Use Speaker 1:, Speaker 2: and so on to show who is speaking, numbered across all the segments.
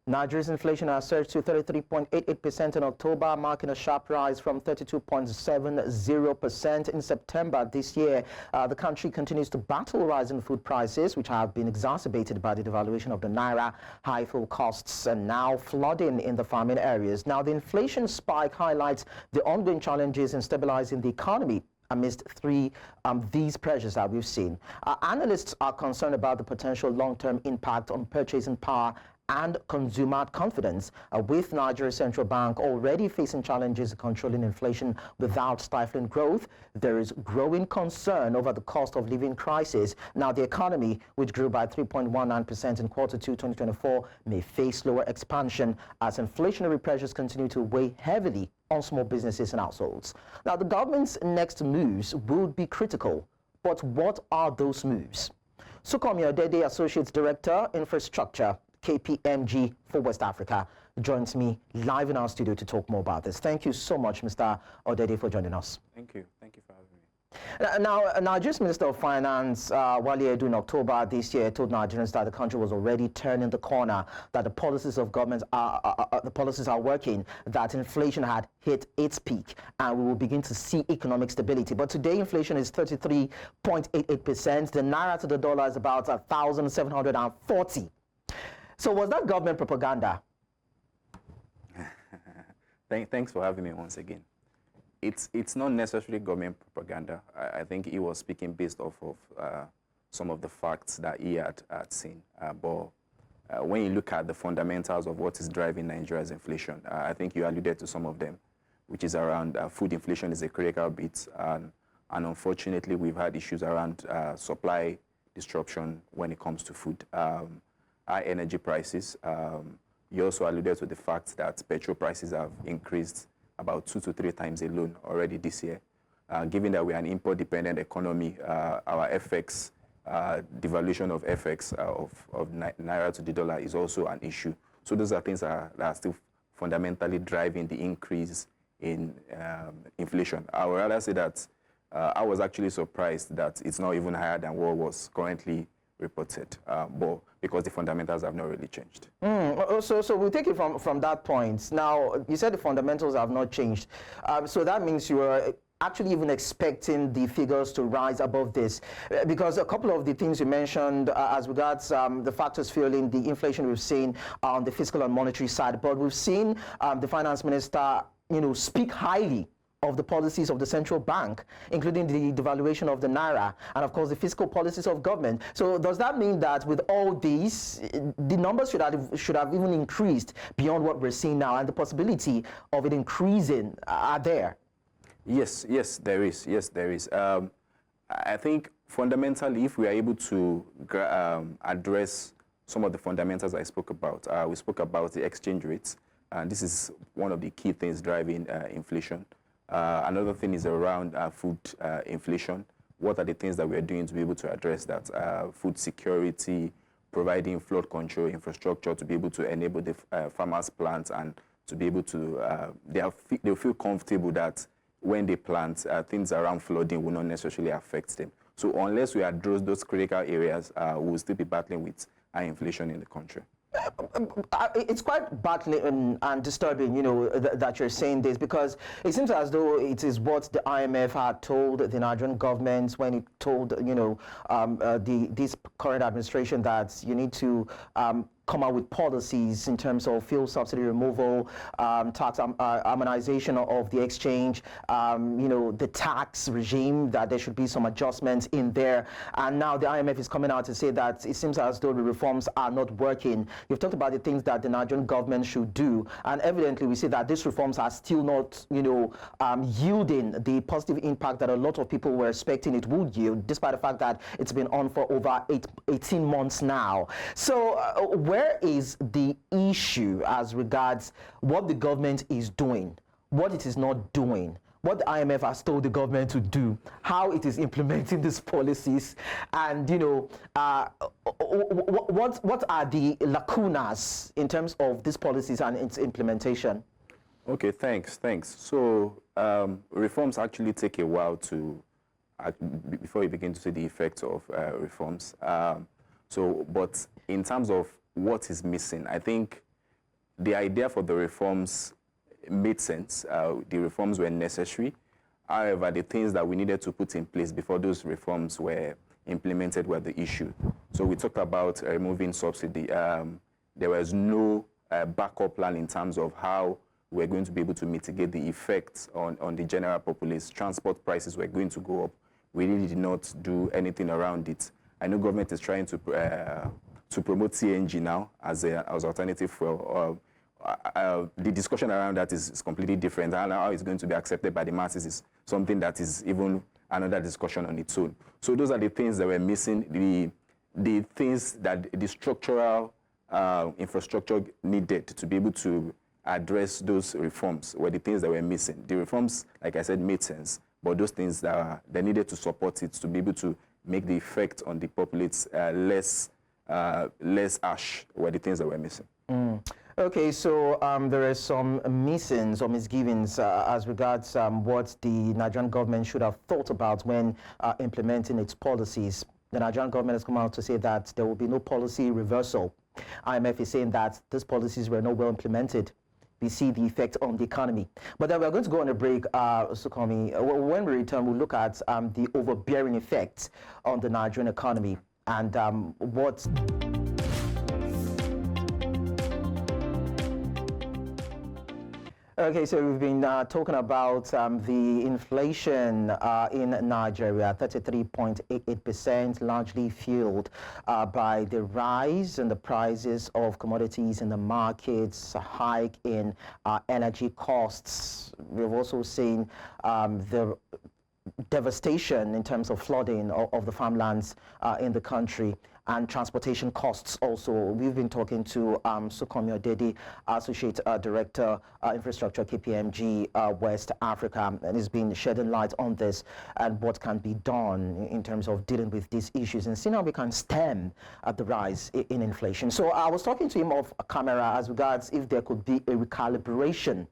Speaker 1: Nigeria's inflation has surged to 33.88% in October, marking a sharp rise from 32.70% in September this year. The country continues to battle rising food prices, which have been exacerbated by the devaluation of the Naira, high fuel costs, and now flooding in the farming areas. Now, the inflation spike highlights the ongoing challenges in stabilizing the economy amidst these pressures that we've seen. Analysts are concerned about the potential long-term impact on purchasing power and consumer confidence, with Nigeria's central bank already facing challenges controlling inflation without stifling growth. There is growing concern over the cost of living crisis. Now, the economy, which grew by 3.19% in Q2 2024, may face slower expansion as inflationary pressures continue to weigh heavily on small businesses and households. Now, the government's next moves would be critical, but what are those moves? Sunkanmi Odede, Associate Director, Infrastructure, KPMG for West Africa, joins me live in our studio to talk more about this. Thank you so much, Mr. Odede, for joining us.
Speaker 2: Thank you. Thank you for having me.
Speaker 1: Now, Nigeria's Minister of Finance, Wale Edu, in October this year, told Nigerians that the country was already turning the corner, that the policies of government are working, that inflation had hit its peak, and we will begin to see economic stability. But today, inflation is 33.88%. The Naira to the dollar is about 1,740. So was that government propaganda?
Speaker 2: Thanks for having me once again. It's not necessarily government propaganda. I think he was speaking based off of some of the facts that he had seen. But when you look at the fundamentals of what is driving Nigeria's inflation, I think you alluded to some of them, which is around food inflation is a critical bit. And unfortunately, we've had issues around supply disruption when it comes to food. High energy prices. You also alluded to the fact that petrol prices have increased about 2 to 3 times alone already this year. Given that we are an import-dependent economy, our FX, devaluation of FX of Naira to the dollar is also an issue. So those are things that are still fundamentally driving the increase in inflation. I would rather say that I was actually surprised that it's not even higher than what was currently reported, but because the fundamentals have not really changed.
Speaker 1: So we'll take it from that point. Now, you said the fundamentals have not changed. So that means you are actually even expecting the figures to rise above this, because a couple of the things you mentioned as regards the factors fueling the inflation we've seen on the fiscal and monetary side, but we've seen the finance minister, speak highly of the policies of the central bank, including the devaluation of the Naira, and of course the fiscal policies of government. So does that mean that with all these, the numbers should have even increased beyond what we're seeing now, and the possibility of it increasing are there?
Speaker 2: Yes, there is. Yes, there is. I think fundamentally, if we are able to address some of the fundamentals I spoke about, we spoke about the exchange rates, and this is one of the key things driving inflation. Another thing is around food inflation. What are the things that we are doing to be able to address that? Food security, providing flood control infrastructure to be able to enable the farmers' plants, and to be able to, they'll feel comfortable that when they plant, things around flooding will not necessarily affect them. So unless we address those critical areas, we'll still be battling with high inflation in the country.
Speaker 1: It's quite battling and disturbing, that you're saying this, because it seems as though it is what the IMF had told the Nigerian government when it told, this current administration that you need to come out with policies in terms of fuel subsidy removal, tax harmonization of the exchange, the tax regime, that there should be some adjustments in there. And now the IMF is coming out to say that it seems as though the reforms are not working. You've talked about the things that the Nigerian government should do, and evidently we see that these reforms are still not, yielding the positive impact that a lot of people were expecting it would yield, despite the fact that it's been on for over 18 months now. So where is the issue as regards what the government is doing, what it is not doing, what the IMF has told the government to do, how it is implementing these policies, and what are the lacunas in terms of these policies and its implementation?
Speaker 2: Okay, thanks. So reforms actually take a while to before you begin to see the effects of reforms. But in terms of what is missing, I think the idea for the reforms made sense. The reforms were necessary. However, the things that we needed to put in place before those reforms were implemented were the issue. So we talked about removing subsidy. There was no backup plan in terms of how we're going to be able to mitigate the effects on the general populace. Transport prices were going to go up. We really did not do anything around it. I know government is trying to promote CNG now as alternative fuel. The discussion around that is completely different. And how it's going to be accepted by the masses is something that is even another discussion on its own. So those are the things that were missing, the things that the structural infrastructure needed to be able to address those reforms were the things that were missing. The reforms, like I said, made sense, but those things that needed to support it to be able to make the effect on the populace less harsh were the things that were missing.
Speaker 1: Okay, so there are some missings or misgivings as regards what the Nigerian government should have thought about when implementing its policies. The Nigerian government has come out to say that there will be no policy reversal. IMF is saying that these policies were not well implemented. We see the effect on the economy. But then we're going to go on a break, Sunkanmi. When we return, we'll look at the overbearing effects on the Nigerian economy and what... Okay, so we've been talking about the inflation in Nigeria, 33.88%, largely fueled by the rise in the prices of commodities in the markets, a hike in energy costs. We've also seen the devastation in terms of flooding of the farmlands in the country, and transportation costs also. We've been talking to Sunkanmi Odede, Associate Director, Infrastructure, KPMG West Africa, and he's been shedding light on this and what can be done in terms of dealing with these issues and seeing how we can stem the rise in inflation. So I was talking to him off camera as regards if there could be a recalibration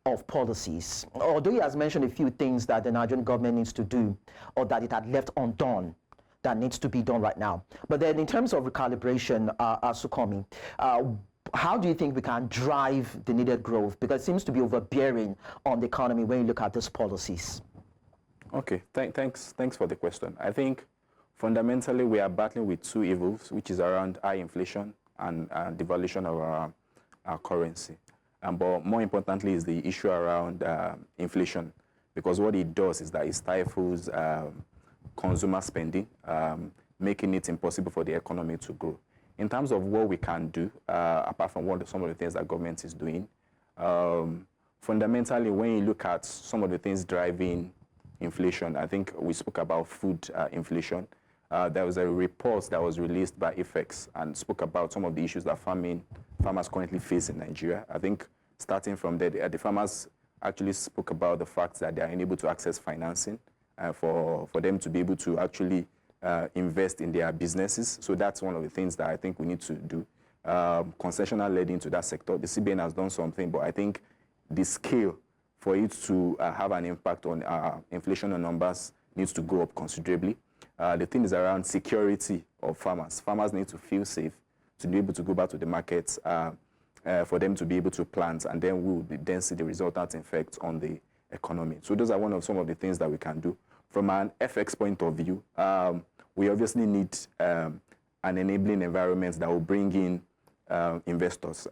Speaker 1: of policies. Although he has mentioned a few things that the Nigerian government needs to do or that it had left undone, that needs to be done right now. But then in terms of recalibration, Sunkanmi, how do you think we can drive the needed growth? Because it seems to be overbearing on the economy when you look at these policies.
Speaker 2: Okay, thanks for the question. I think fundamentally we are battling with two evils, which is around high inflation and devaluation of our currency. But more importantly is the issue around inflation, because what it does is that it stifles consumer spending, making it impossible for the economy to grow. In terms of what we can do, apart from some of the things that government is doing, fundamentally, when you look at some of the things driving inflation, I think we spoke about food inflation. There was a report that was released by FX and spoke about some of the issues that farmers currently face in Nigeria. I think starting from there, the farmers actually spoke about the fact that they are unable to access financing for them to be able to actually invest in their businesses. So that's one of the things that I think we need to do. Concessional led into that sector. The CBN has done something, but I think the scale for it to have an impact on inflation numbers needs to go up considerably. The thing is around security of farmers. Farmers need to feel safe to be able to go back to the markets for them to be able to plant, and then we will then see the resultant effects on the economy. So those are some of the things that we can do. From an FX point of view, we obviously need an enabling environment that will bring in investors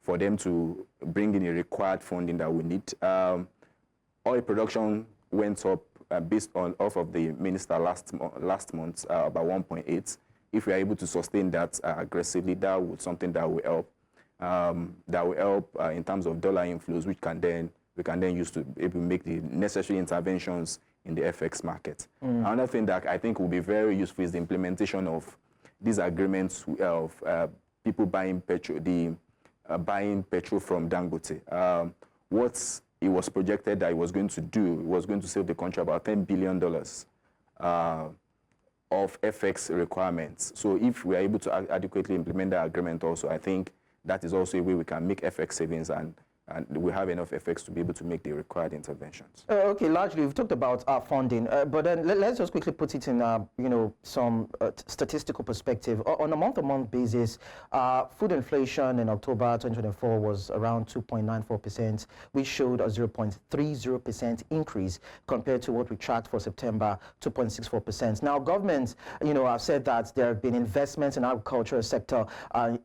Speaker 2: for them to bring in the required funding that we need. Oil production went up based off of the minister last month about 1.8. If we are able to sustain that aggressively, that would something that will help. In terms of dollar inflows, we can then use to able make the necessary interventions in the FX market. Another thing that I think will be very useful is the implementation of these agreements of people buying petrol, buying petrol from Dangote. What it was projected that it was going to do, it was going to save the country about $10 billion of FX requirements. So if we are able to adequately implement that agreement also, I think that is also a way we can make FX savings and and we have enough effects to be able to make the required interventions.
Speaker 1: Okay, largely we've talked about funding, but then let's just quickly put it in, some statistical perspective. On a month-to-month basis, food inflation in October 2024 was around 2.94%, which showed a 0.30% increase compared to what we tracked for September, 2.64%. Now, governments, have said that there have been investments in agricultural sector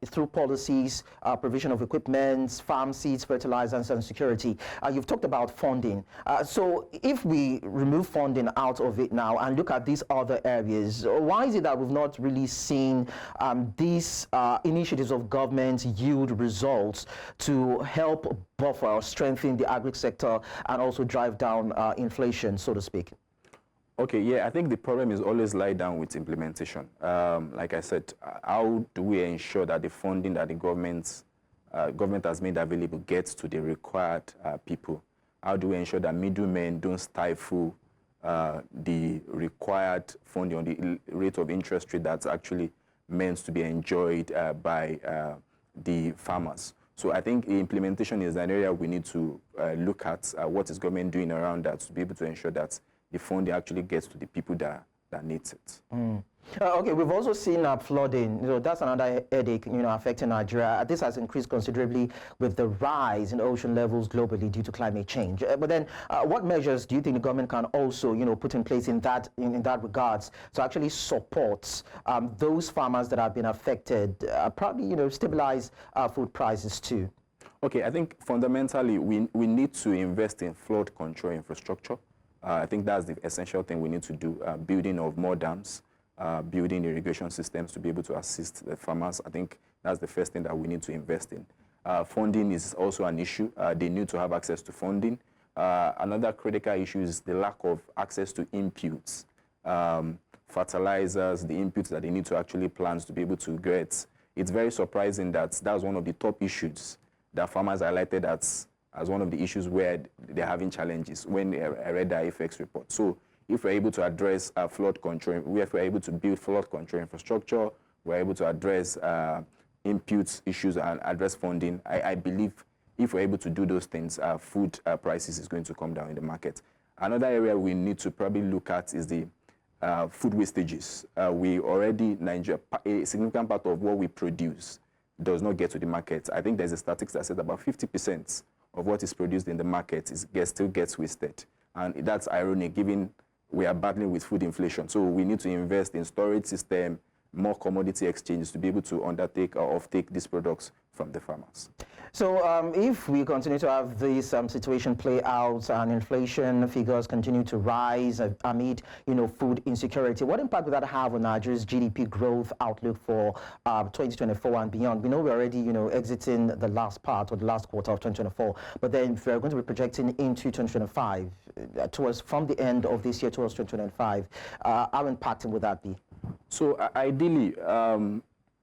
Speaker 1: through policies, provision of equipment, farm seeds, fertilizers, and security. You've talked about funding. So if we remove funding out of it now and look at these other areas, why is it that we've not really seen these initiatives of government yield results to help buffer or strengthen the agri sector and also drive down inflation, so to speak?
Speaker 2: Okay, yeah, I think the problem is always lie down with implementation. Like I said, how do we ensure that the funding that the government has made available gets to the required people? How do we ensure that middlemen don't stifle the required funding on the rate of interest rate that's actually meant to be enjoyed by the farmers? So I think the implementation is an area we need to look at what is government doing around that to be able to ensure that the funding actually gets to the people that needs it.
Speaker 1: Okay, we've also seen flooding. That's another headache, affecting Nigeria. This has increased considerably with the rise in ocean levels globally due to climate change. But then, what measures do you think the government can also, put in place in that regards to actually support those farmers that have been affected, probably, stabilize food prices too?
Speaker 2: Okay, I think fundamentally we need to invest in flood control infrastructure. I think that's the essential thing we need to do, building of more dams, building irrigation systems to be able to assist the farmers. I think that's the first thing that we need to invest in. Funding is also an issue. They need to have access to funding. Another critical issue is the lack of access to inputs, fertilizers, the inputs that they need to actually plant to be able to get. It's very surprising that that's one of the top issues that farmers highlighted as one of the issues where they're having challenges when I read the IFX report. So if we're able to address flood control, if we're able to build flood control infrastructure, we're able to address inputs issues and address funding, I believe if we're able to do those things, food prices is going to come down in the market. Another area we need to probably look at is the food wastages. Nigeria, a significant part of what we produce does not get to the market. I think there's a statistics that said about 50% of what is produced in the market still gets wasted. And that's ironic, given we are battling with food inflation. So we need to invest in storage system, more commodity exchanges to be able to undertake or offtake these products from the farmers.
Speaker 1: So if we continue to have this situation play out and inflation figures continue to rise amid, food insecurity, what impact will that have on Nigeria's GDP growth outlook for 2024 and beyond? We know we're already, exiting the last part or the last quarter of 2024, but then if we're going to be projecting into 2025, from the end of this year towards 2025, how impacting would that be?
Speaker 2: So ideally,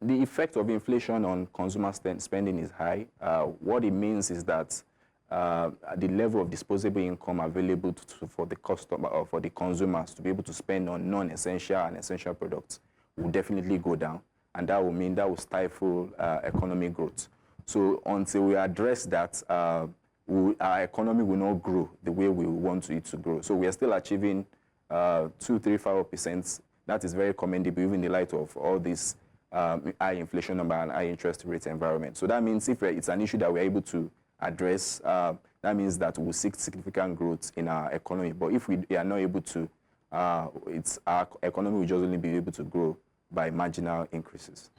Speaker 2: the effect of inflation on consumer spending is high. What it means is that the level of disposable income available for the customer or for the consumers to be able to spend on non-essential and essential products will definitely go down, and that will mean that will stifle economic growth. So until we address that, our economy will not grow the way we want it to grow. So we are still achieving 2-3-5%. That is very commendable, even in the light of all this high inflation number and high interest rate environment. So that means if it's an issue that we're able to address, that means that we'll seek significant growth in our economy. But if we are not able to, our economy will just only be able to grow by marginal increases.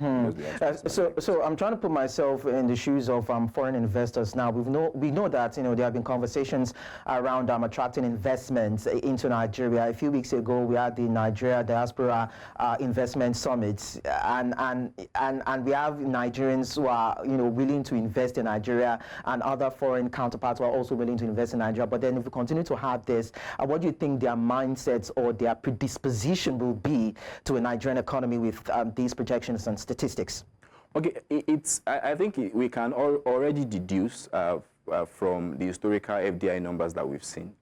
Speaker 1: So I'm trying to put myself in the shoes of foreign investors now. We know that there have been conversations around attracting investments into Nigeria. A few weeks ago, we had the Nigeria Diaspora Investment Summit, and we have Nigerians who are willing to invest in Nigeria, and other foreign counterparts who are also willing to invest in Nigeria. But then if we continue to have this, what do you think their mindsets or their predisposition will be to a Nigerian economy with these projections and statistics?
Speaker 2: Okay, I think we can already deduce from the historical FDI numbers that we've seen.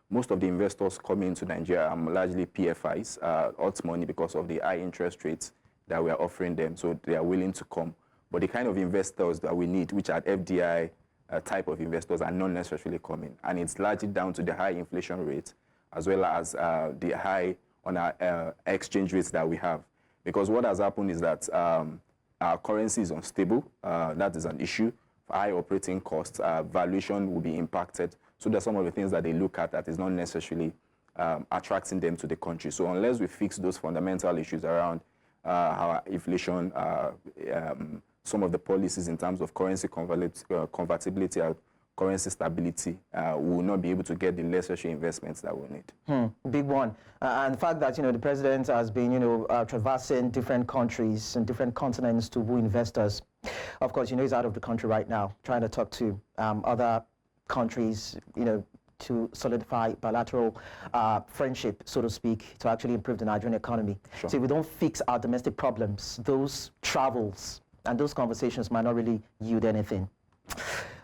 Speaker 2: Most of the investors coming into Nigeria are largely PFIs, hot money because of the high interest rates that we are offering them, so they are willing to come. But the kind of investors that we need, which are FDI type of investors are not necessarily coming. And it's largely down to the high inflation rate as well as the high on our exchange rates that we have. Because what has happened is that our currency is unstable. That is an issue. High operating costs, valuation will be impacted. So there's some of the things that they look at that is not necessarily attracting them to the country. So unless we fix those fundamental issues around our inflation, some of the policies in terms of currency convertibility, currency stability, we will not be able to get the necessary investments that we need.
Speaker 1: Big one. And the fact that, the president has been, traversing different countries and different continents to woo investors. Of course, he's out of the country right now, trying to talk to other countries, to solidify bilateral friendship, so to speak, to actually improve the Nigerian economy.
Speaker 2: Sure.
Speaker 1: So if we don't fix our domestic problems, those travels and those conversations might not really yield anything.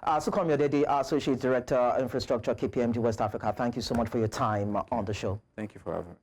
Speaker 1: Sunkanmi Odede, Associate Director, Infrastructure, KPMG West Africa, thank you so much for your time on the show.
Speaker 2: Thank you for having me.